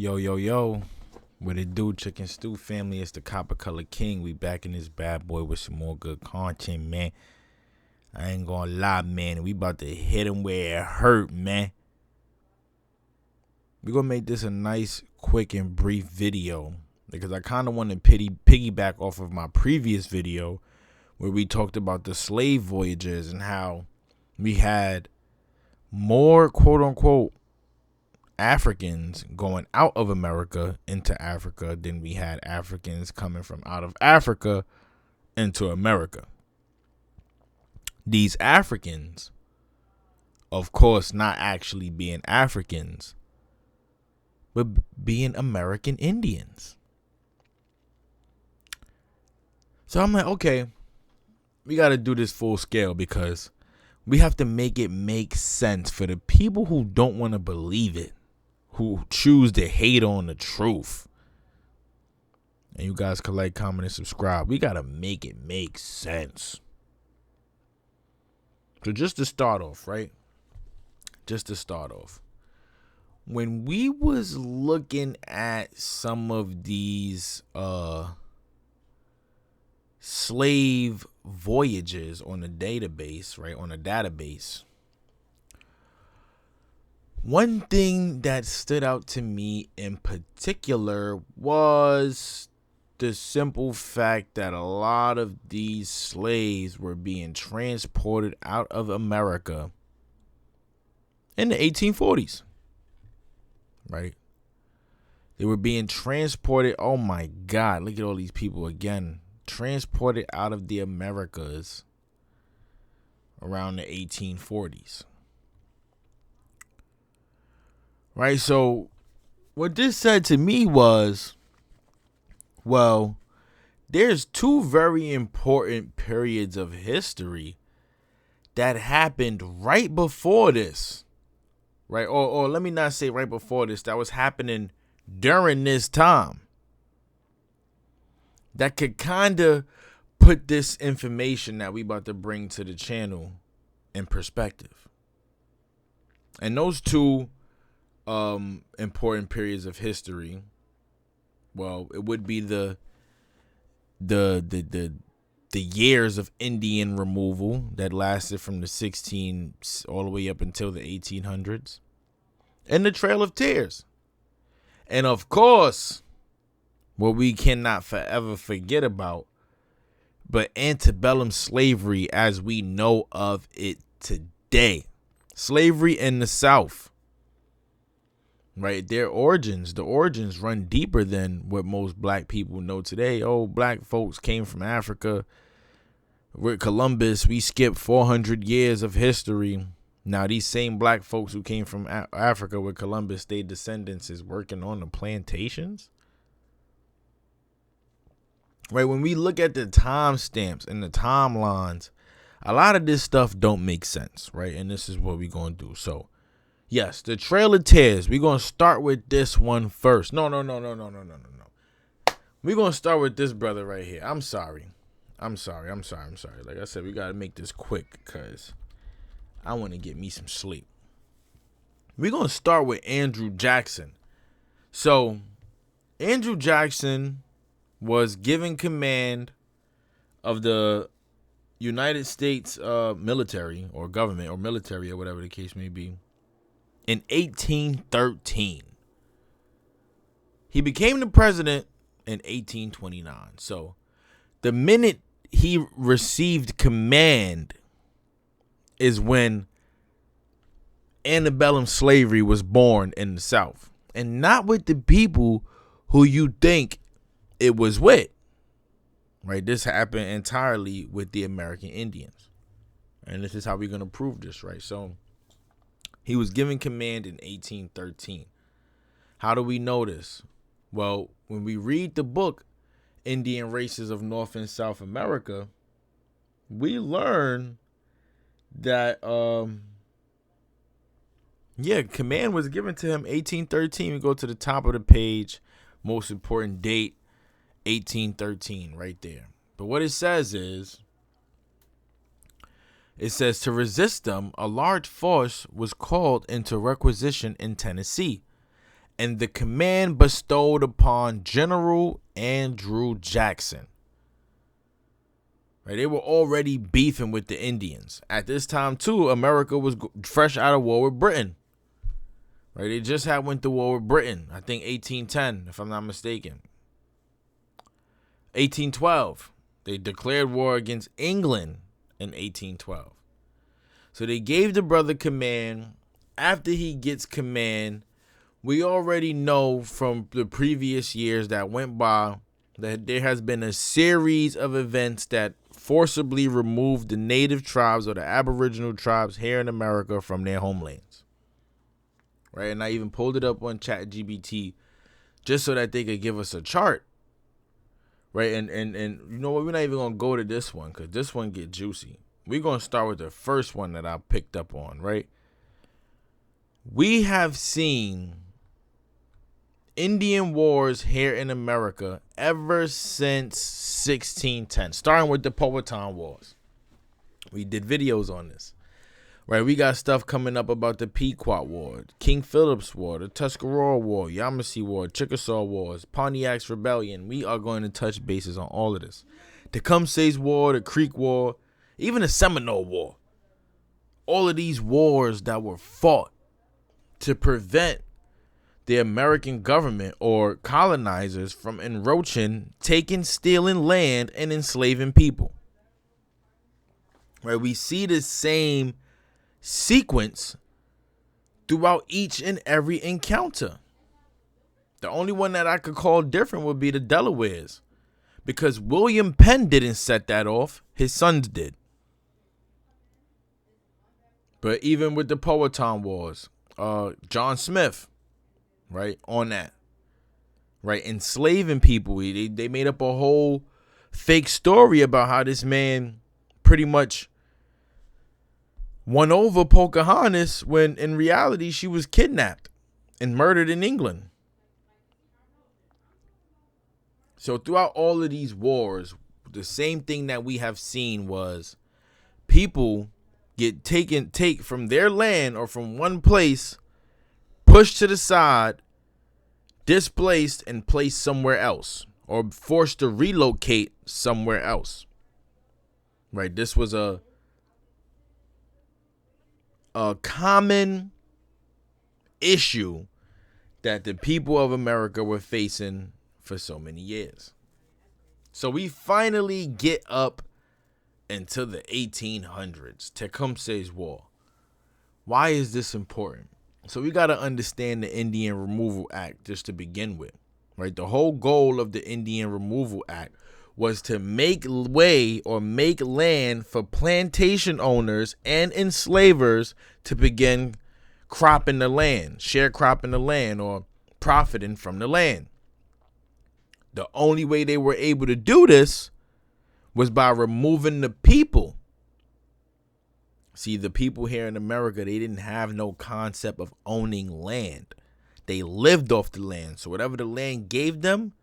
Yo, yo, yo. What it do, Chicken Stew family? It's the Copper Color King. We back in this bad boy with some more good content, man. I ain't gonna lie, man. We about to hit him where it hurt, man. We gonna make this a nice, quick, and brief video because I kind of want to piggyback off of my previous video where we talked about the slave voyages and how we had more quote-unquote Africans going out of America into Africa than we had Africans coming from out of Africa into America. These Africans, of course, not actually being Africans, but being American Indians. So I'm like, okay, we got to do this full scale because we have to make it make sense for the people who don't want to believe it, who choose to hate on the truth. And you guys can like, comment, and subscribe. We got to make it make sense. So just to start off, right? When we was looking at some of these slave voyages on the database, right? On a database. One thing that stood out to me in particular was the simple fact that a lot of these slaves were being transported out of America in the 1840s, right? They were being transported. Oh my God, look at all these people again. Transported out of the Americas around the 1840s. Right, so what this said to me was, well, there's two very important periods of history that happened right before this, right? Or let me not say right before this, that was happening during this time. That could kind of put this information that we about to bring to the channel in perspective. And those two important periods of history, well, it would be the years of Indian removal that lasted from the 16 all the way up until the 1800s, and the Trail of Tears, and of course, what we cannot forever forget about, but antebellum slavery as we know of it today. Slavery in the South. Right, the origins run deeper than what most black people know today. Oh, black folks came from Africa. With Columbus, we skipped 400 years of history. Now, these same black folks who came from Africa with Columbus, their descendants is working on the plantations. Right, when we look at the timestamps and the timelines, a lot of this stuff don't make sense, right? And this is what we're going to do. So, yes, the Trail of Tears. We're going to start with this one first. No. We're going to start with this brother right here. I'm sorry. Like I said, we got to make this quick because I want to get me some sleep. We're going to start with Andrew Jackson. So, Andrew Jackson was given command of the United States military or government or military or whatever the case may be in 1813. He became the president in 1829. So the minute he received command is when antebellum slavery was born in the South, and not with the people who you think it was with. Right, this happened entirely with the American Indians, and this is how we're going to prove this, right? So he was given command in 1813. How do we know this? Well, when we read the book, Indian Races of North and South America, we learn that, command was given to him 1813. We go to the top of the page, most important date, 1813, right there. But what it says is, it says, to resist them, a large force was called into requisition in Tennessee, and the command bestowed upon General Andrew Jackson. Right, they were already beefing with the Indians. At this time, too, America was fresh out of war with Britain. Right, they just had went to war with Britain, I think 1810, if I'm not mistaken. 1812, they declared war against England in 1812. So they gave the brother command. After he gets command, we already know from the previous years that went by that there has been a series of events that forcibly removed the native tribes or the aboriginal tribes here in America from their homelands. Right? And I even pulled it up on ChatGPT just so that they could give us a chart. Right? And you know what? We're not even going to go to this one because this one get juicy. We're going to start with the first one that I picked up on, right? We have seen Indian wars here in America ever since 1610, starting with the Powhatan Wars. We did videos on this, right? We got stuff coming up about the Pequot War, King Philip's War, the Tuscarora War, Yamasee War, Chickasaw Wars, Pontiac's Rebellion. We are going to touch bases on all of this. Tecumseh's War, the Creek War, even the Seminole War. All of these wars that were fought to prevent the American government or colonizers from encroaching, taking, stealing land, and enslaving people. Right? We see the same sequence throughout each and every encounter. The only one that I could call different would be the Delawares, because William Penn didn't set that off. His sons did. But even with the Powhatan Wars, John Smith, right, on that, right, enslaving people. They made up a whole fake story about how this man pretty much won over Pocahontas when in reality she was kidnapped and murdered in England. So throughout all of these wars, the same thing that we have seen was people take from their land or from one place, pushed to the side, displaced, and placed somewhere else, or forced to relocate somewhere else. Right? This was a common issue that the people of America were facing for so many years. So we finally get up into the 1800s, Tecumseh's War. Why is this important? So we got to understand the Indian Removal Act just to begin with, right? The whole goal of the Indian Removal Act was to make way or make land for plantation owners and enslavers to begin cropping the land, sharecropping the land, or profiting from the land. The only way they were able to do this was by removing the people. See, the people here in America, they didn't have no concept of owning land. They lived off the land. So whatever the land gave them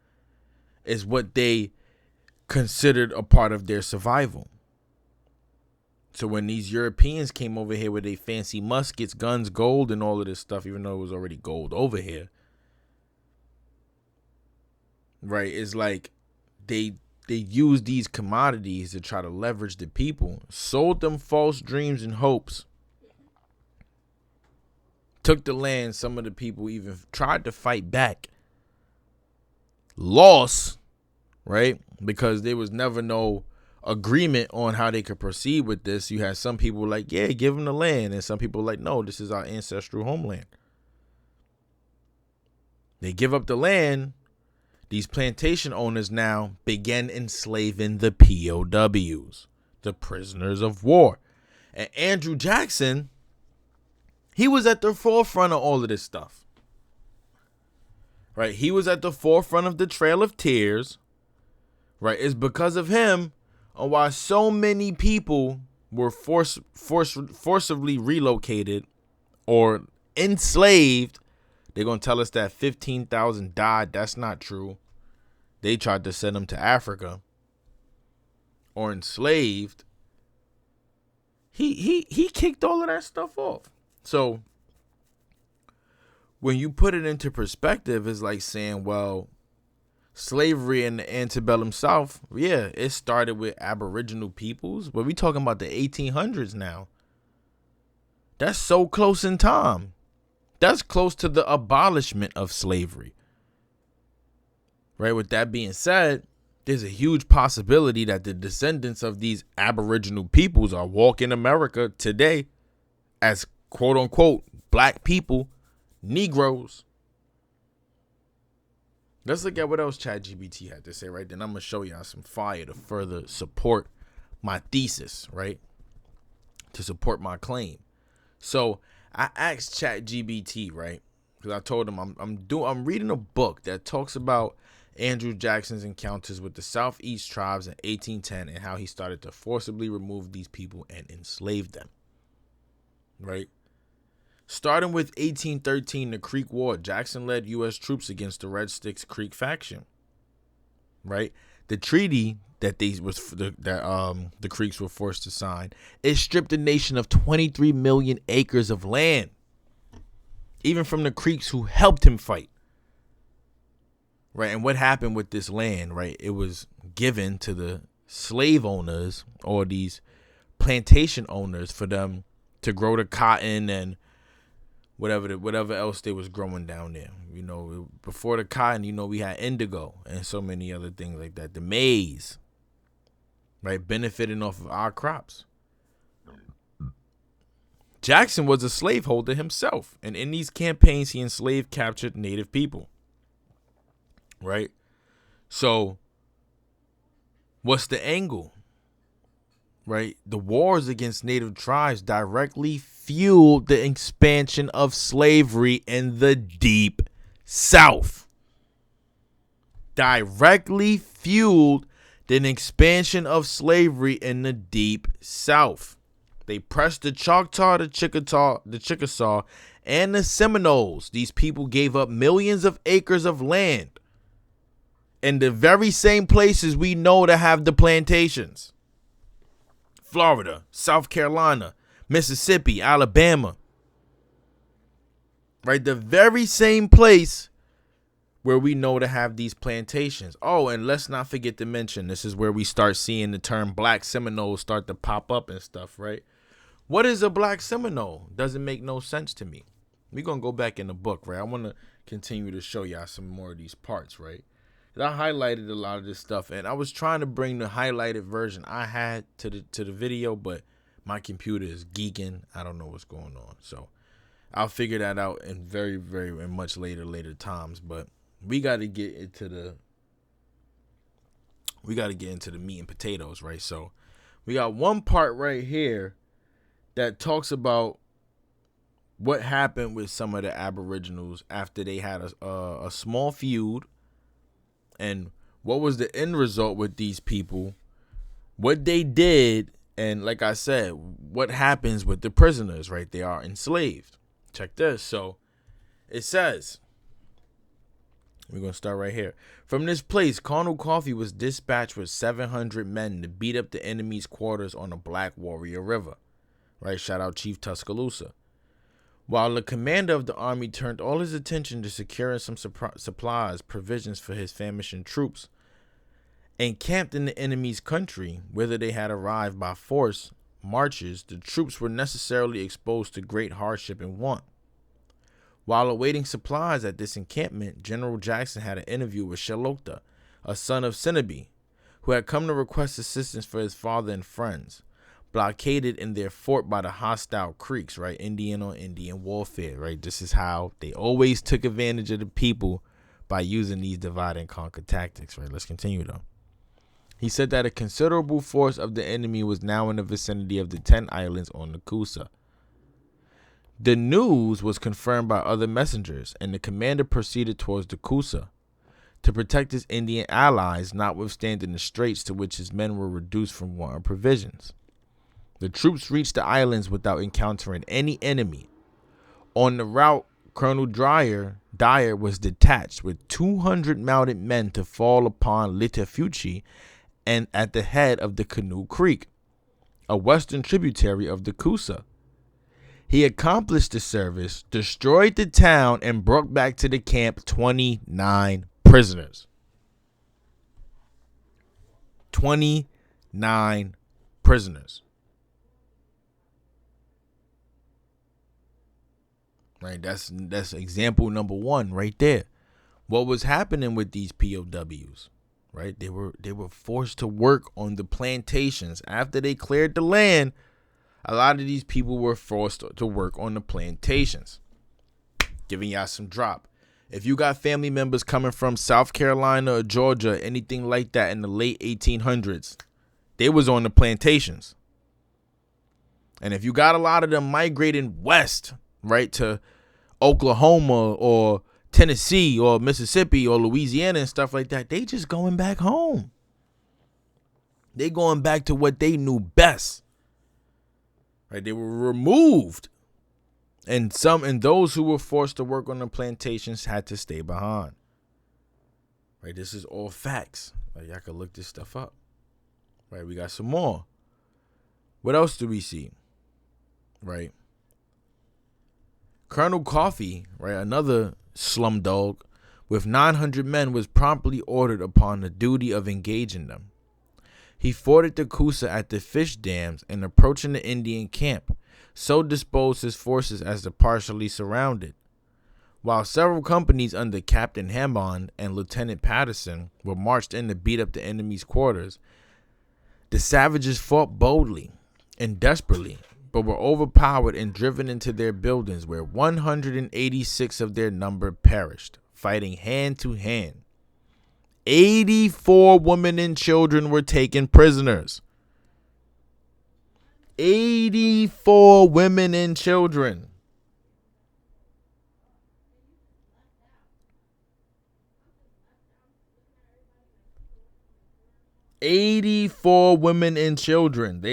is what they considered a part of their survival. So when these Europeans came over here with their fancy muskets, guns, gold, and all of this stuff, even though it was already gold over here, right, it's like they used these commodities to try to leverage the people, sold them false dreams and hopes, took the land. Some of the people even tried to fight back, lost, right, because there was never no agreement on how they could proceed with this. You had some people like, yeah, give them the land, and some people like, no, this is our ancestral homeland. They give up the land. These plantation owners now began enslaving the POWs, the prisoners of war. And Andrew Jackson, he was at the forefront of all of this stuff. Right? He was at the forefront of the Trail of Tears. Right? It's because of him on why so many people were forcibly relocated or enslaved. They're going to tell us that 15,000 died. That's not true. They tried to send them to Africa or enslaved. He kicked all of that stuff off. So when you put it into perspective, it's like saying, well, slavery in the antebellum South, yeah, it started with Aboriginal peoples, but we talking about the 1800s now. That's so close in time. That's close to the abolishment of slavery. Right? With that being said, there's a huge possibility that the descendants of these Aboriginal peoples are walking America today as quote unquote black people, Negroes. Let's look at what else ChatGPT had to say, right? Then I'm going to show y'all some fire to further support my thesis, right? To support my claim. So I asked ChatGPT, right? Because I told him I'm reading a book that talks about Andrew Jackson's encounters with the Southeast tribes in 1810 and how he started to forcibly remove these people and enslave them, right? Starting with 1813, the Creek War, Jackson led U.S. troops against the Red Sticks Creek faction, right? The treaty that the Creeks were forced to sign, it stripped the nation of 23 million acres of land, even from the Creeks who helped him fight. Right, and what happened with this land, right? It was given to the slave owners or these plantation owners for them to grow the cotton and whatever else they was growing down there. You know, before the cotton, you know, we had indigo and so many other things like that. The maize, right, benefiting off of our crops. Jackson was a slaveholder himself, and in these campaigns, he enslaved captured native people. Right? So, what's the angle? Right? The wars against native tribes directly fueled the expansion of slavery in the Deep South. Directly fueled the expansion of slavery in the Deep South. They pressed the Choctaw, the Chickasaw, and the Seminoles. These people gave up millions of acres of land in the very same places we know to have the plantations. Florida, South Carolina, Mississippi, Alabama. Right? The very same place where we know to have these plantations. Oh, and let's not forget to mention, this is where we start seeing the term black Seminoles start to pop up and stuff, right? What is a black Seminole? Doesn't make no sense to me. We're going to go back in the book, right? I want to continue to show y'all some more of these parts, right? I highlighted a lot of this stuff, and I was trying to bring the highlighted version I had to the video, but my computer is geeking. I don't know what's going on, so I'll figure that out in very, very much later times. But we got to get into the meat and potatoes, right? So we got one part right here that talks about what happened with some of the Aboriginals after they had a small feud. And what was the end result with these people, what they did, and like I said, what happens with the prisoners, right? They are enslaved. Check this. So it says, we're going to start right here. From this place, Colonel Coffee was dispatched with 700 men to beat up the enemy's quarters on the Black Warrior River. Right? Shout out Chief Tuscaloosa. While the commander of the army turned all his attention to securing some supplies, provisions for his famished troops, encamped in the enemy's country, whither they had arrived by forced marches, the troops were necessarily exposed to great hardship and want. While awaiting supplies at this encampment, General Jackson had an interview with Shalokta, a son of Sinebi, who had come to request assistance for his father and friends, blockaded in their fort by the hostile Creeks, right? Indian on Indian warfare, right? This is how they always took advantage of the people, by using these divide and conquer tactics, right? Let's continue though. He said that a considerable force of the enemy was now in the vicinity of the 10 islands on the Coosa. The news was confirmed by other messengers, and the commander proceeded towards the Coosa to protect his Indian allies, notwithstanding the straits to which his men were reduced from want of provisions. The troops reached the islands without encountering any enemy. On the route, Colonel Dyer was detached with 200 mounted men to fall upon Litafuchi and at the head of the Canoe Creek, a western tributary of the Coosa. He accomplished the service, destroyed the town, and brought back to the camp 29 prisoners. 29 prisoners. Right, that's example number one right there. What was happening with these POWs? Right, they were forced to work on the plantations after they cleared the land. A lot of these people were forced to work on the plantations. Giving y'all some drop. If you got family members coming from South Carolina or Georgia, anything like that in the late 1800s, they was on the plantations. And if you got a lot of them migrating west, right, to Oklahoma or Tennessee or Mississippi or Louisiana and stuff like that, they just going back home. They going back to what they knew best. Right, they were removed. And those who were forced to work on the plantations had to stay behind. Right, this is all facts. Like, y'all can look this stuff up. Right, we got some more. What else do we see? Right, Colonel Coffee, right, another slum dog with 900 men, was promptly ordered upon the duty of engaging them. He forded the Coosa at the fish dams and, approaching the Indian camp, so disposed his forces as to partially surround it. While several companies under Captain Hammond and Lieutenant Patterson were marched in to beat up the enemy's quarters, the savages fought boldly and desperately, but were overpowered and driven into their buildings, where 186 of their number perished, fighting hand to hand. 84 women and children were taken prisoners. 84 women and children. They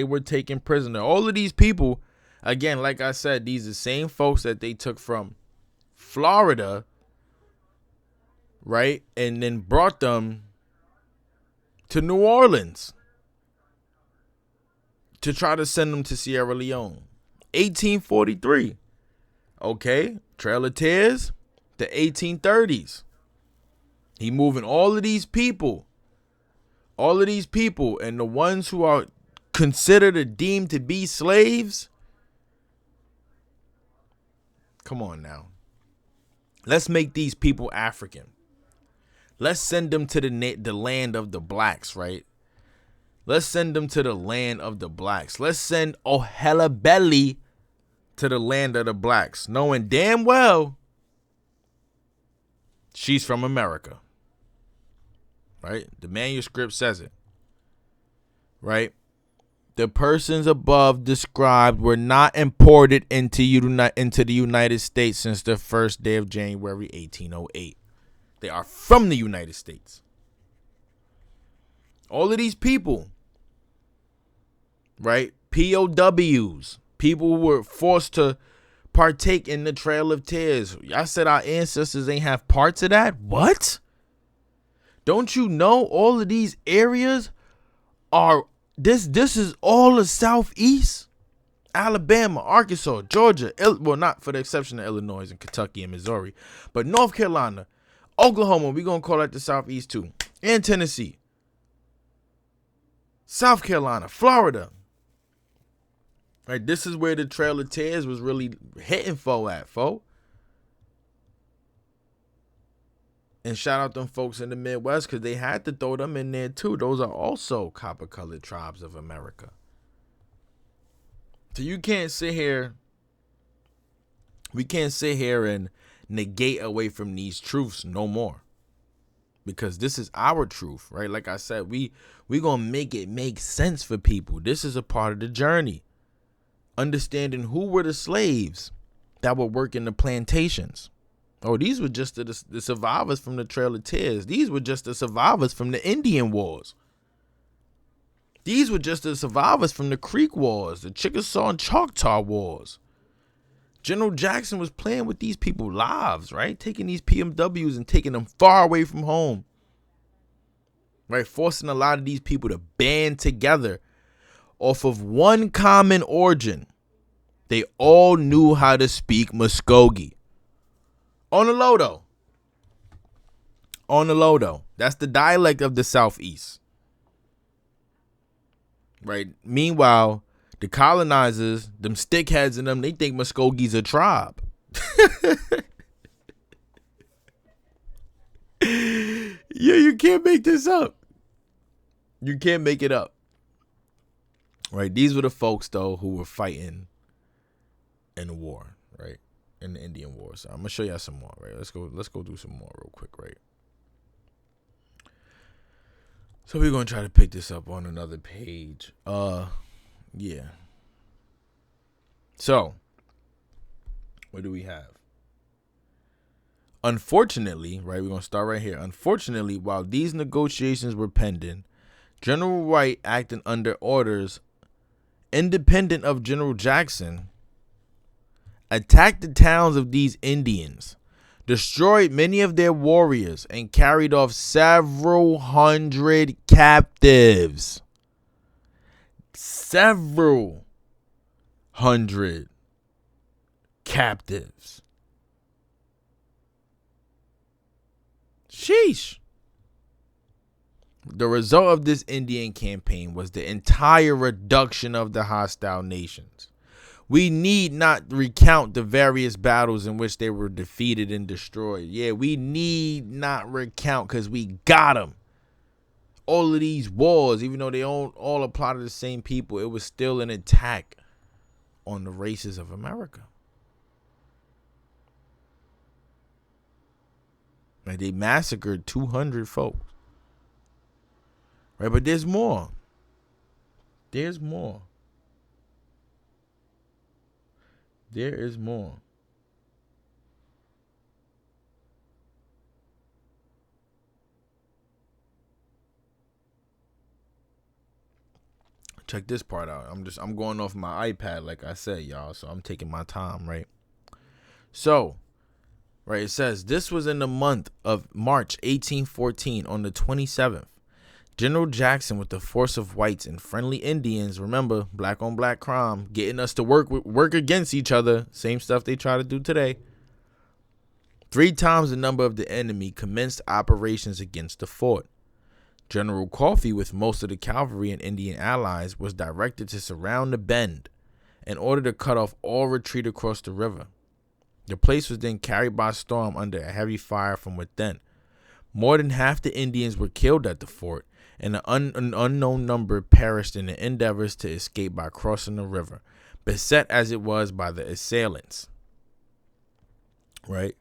were taken prisoner. All of these people, again, like I said, these are the same folks that they took from Florida, right, and then brought them to New Orleans to try to send them to Sierra Leone. 1843. Okay, Trail of Tears, the 1830s. He moving all of these people, and the ones who are considered or deemed to be slaves. Come on now. Let's make these people African. Let's send them to the land of the blacks, right? Let's send them to the land of the blacks. Let's send Ohela Belly to the land of the blacks, knowing damn well she's from America. Right? The manuscript says it. Right? The persons above described were not imported into the United States since the first day of January 1808. They are from the United States. All of these people, right? POWs, people who were forced to partake in the Trail of Tears. Y'all said our ancestors ain't have parts of that? What? Don't you know all of these areas are, this is all the Southeast? Alabama, Arkansas, Georgia, well, not for the exception of Illinois and Kentucky and Missouri, but North Carolina, Oklahoma, we're going to call that the Southeast too, and Tennessee, South Carolina, Florida. Right, this is where the Trail of Tears was really hitting at, folks. And shout out them folks in the Midwest, because they had to throw them in there too. Those are also copper-colored tribes of America. So you can't sit here. We can't sit here and negate away from these truths no more. Because this is our truth, right? Like I said, we gonna make it make sense for people. This is a part of the journey. Understanding who were the slaves that were working the plantations. Oh, these were just the survivors from the Trail of Tears. These were just the survivors from the Indian Wars. These were just the survivors from the Creek Wars, the Chickasaw and Choctaw Wars. General Jackson was playing with these people's lives, right? Taking these PMWs and taking them far away from home. Right? Forcing a lot of these people to band together off of one common origin. They all knew how to speak Muskogee. On the low, though. On the low, though. That's the dialect of the Southeast. Right? Meanwhile, the colonizers, them stickheads in them, they think Muskogee's a tribe. Yeah, you can't make this up. You can't make it up. Right? These were the folks, though, who were fighting in the war, right? In the Indian War. So I'm gonna show y'all some more, right? Let's go do some more real quick, right? So we're gonna try to pick this up on another page. Yeah. So, what do we have? Unfortunately, right, we're gonna start right here. Unfortunately, while these negotiations were pending, General Wright, acting under orders independent of General Jackson, attacked the towns of these Indians, destroyed many of their warriors, and carried off several hundred captives. Several hundred captives. Sheesh. The result of this Indian campaign was the entire reduction of the hostile nations. We need not recount the various battles in which they were defeated and destroyed. Yeah, we need not recount because we got them. All of these wars, even though they all apply to the same people, it was still an attack on the races of America. Like, they massacred 200 folks. Right, but there's more. There's more. There is more. Check this part out. I'm going off my iPad, like I said, y'all. So I'm taking my time, right? So, right, it says this was in the month of March 1814 on the 27th. General Jackson, with the force of whites and friendly Indians, remember, black on black crime, getting us to work against each other, same stuff they try to do today. 3 times the number of the enemy commenced operations against the fort. General Coffee, with most of the cavalry and Indian allies, was directed to surround the bend in order to cut off all retreat across the river. The place was then carried by storm under a heavy fire from within. More than half the Indians were killed at the fort, and an unknown number perished in the endeavors to escape by crossing the river, beset as it was by the assailants. Right?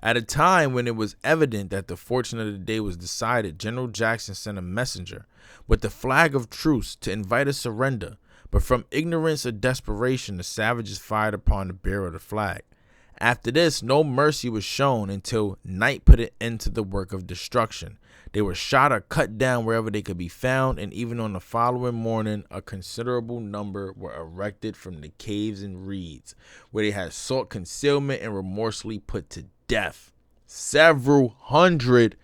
At a time when it was evident that the fortune of the day was decided, General Jackson sent a messenger with the flag of truce to invite a surrender, but from ignorance or desperation, the savages fired upon the bearer of the flag. After this, no mercy was shown until night put an end to the work of destruction. They were shot or cut down wherever they could be found, and even on the following morning, a considerable number were erected from the caves and reeds, where they had sought concealment and remorselessly put to death. Several hundred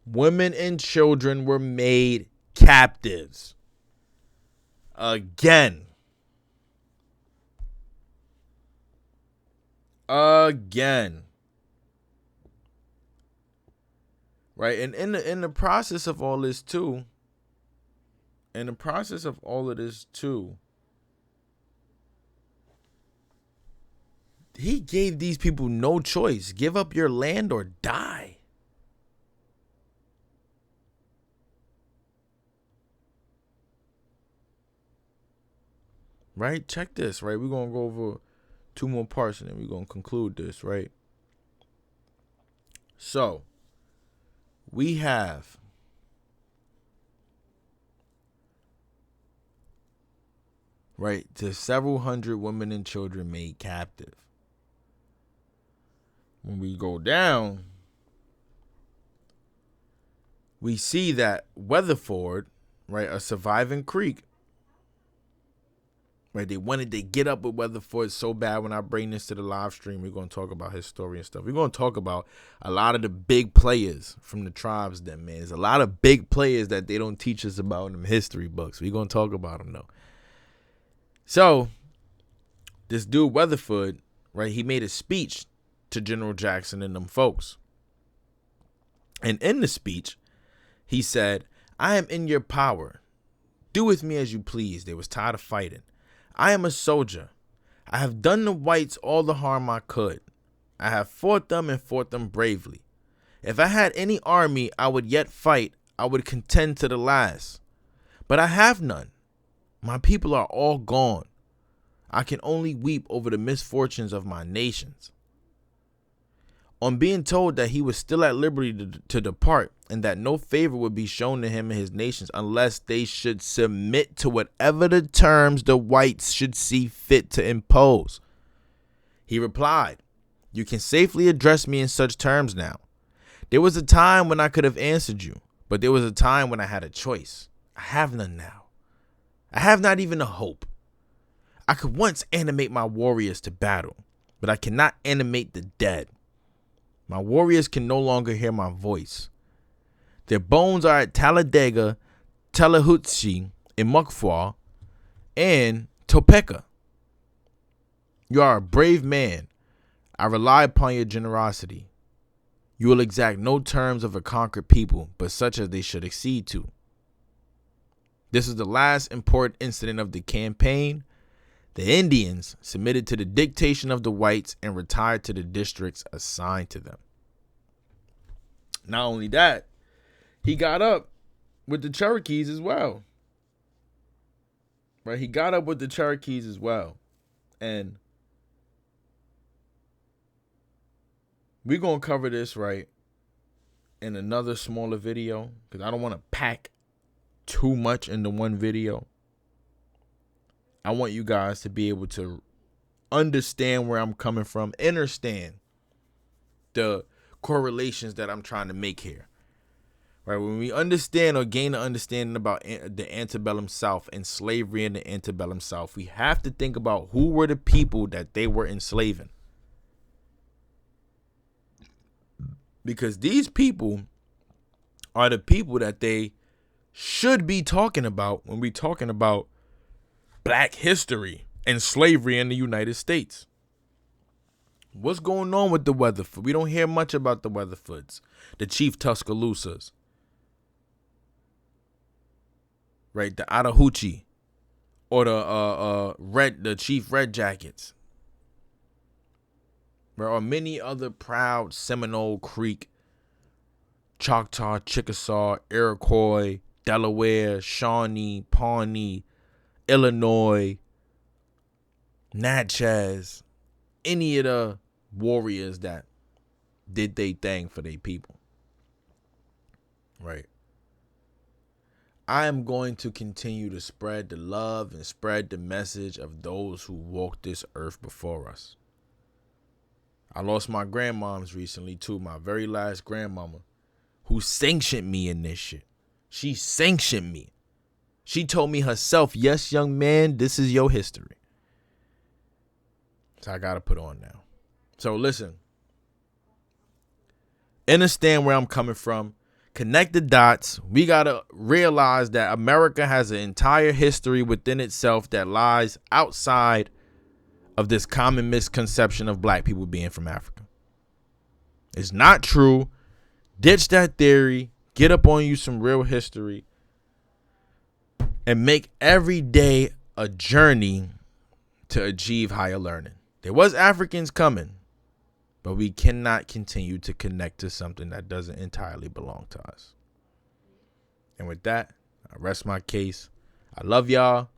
women and children were made captives. Again. Right, and in the process of all this too, he gave these people no choice. Give up your land or die. Right? Check this, right? We're going to go over 2 more parts and then we're going to conclude this, right? So, we have to several hundred women and children made captive. When we go down, we see that Weatherford, right, a surviving Creek, right, they wanted to get up with Weatherford so bad. When I bring this to the live stream, we're going to talk about his story and stuff. We're going to talk about a lot of the big players from the tribes then, man. There's a lot of big players that they don't teach us about in them history books. We're going to talk about them, though. So, this dude Weatherford, right, he made a speech to General Jackson and them folks. And in the speech, he said, "I am in your power. Do with me as you please." They was tired of fighting. "I am a soldier. I have done the whites all the harm I could. I have fought them and fought them bravely. If I had any army I would yet fight, I would contend to the last. But I have none. My people are all gone. I can only weep over the misfortunes of my nations." On being told that he was still at liberty to depart and that no favor would be shown to him and his nations unless they should submit to whatever the terms the whites should see fit to impose, he replied, "You can safely address me in such terms now. There was a time when I could have answered you, but there was a time when I had a choice. I have none now. I have not even a hope. I could once animate my warriors to battle, but I cannot animate the dead. My warriors can no longer hear my voice. Their bones are at Talladega, Tallahatchie, and Mukfar, and Topeka. You are a brave man. I rely upon your generosity. You will exact no terms of a conquered people, but such as they should accede to. This is the last important incident of the campaign. The Indians submitted to the dictation of the whites and retired to the districts assigned to them." Not only that, he got up with the Cherokees as well. Right? He got up with the Cherokees as well. And we're going to cover this, right, in another smaller video because I don't want to pack too much into one video. I want you guys to be able to understand where I'm coming from, understand the correlations that I'm trying to make here. Right? When we understand or gain an understanding about the antebellum South and slavery in the antebellum South, we have to think about who were the people that they were enslaving. Because these people are the people that they should be talking about when we're talking about black history and slavery in the United States. What's going on with the Weatherford? We don't hear much about the Weatherfords, the Chief Tuscaloosas, right? The Attahoochee, or the Chief Red Jackets, right? Or many other proud Seminole, Creek, Choctaw, Chickasaw, Iroquois, Delaware, Shawnee, Pawnee, Illinois, Natchez, any of the warriors that did their thing for their people. Right. I am going to continue to spread the love and spread the message of those who walked this earth before us. I lost my grandmoms recently too, my very last grandmama, who sanctioned me in this shit. She sanctioned me. She told me herself, "Yes, young man, this is your history." So I got to put on now. So listen, understand where I'm coming from. Connect the dots. We got to realize that America has an entire history within itself that lies outside of this common misconception of black people being from Africa. It's not true. Ditch that theory. Get up on you some real history. And make every day a journey to achieve higher learning. There was Africans coming, but we cannot continue to connect to something that doesn't entirely belong to us. And with that, I rest my case. I love y'all.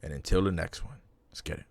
And until the next one, let's get it.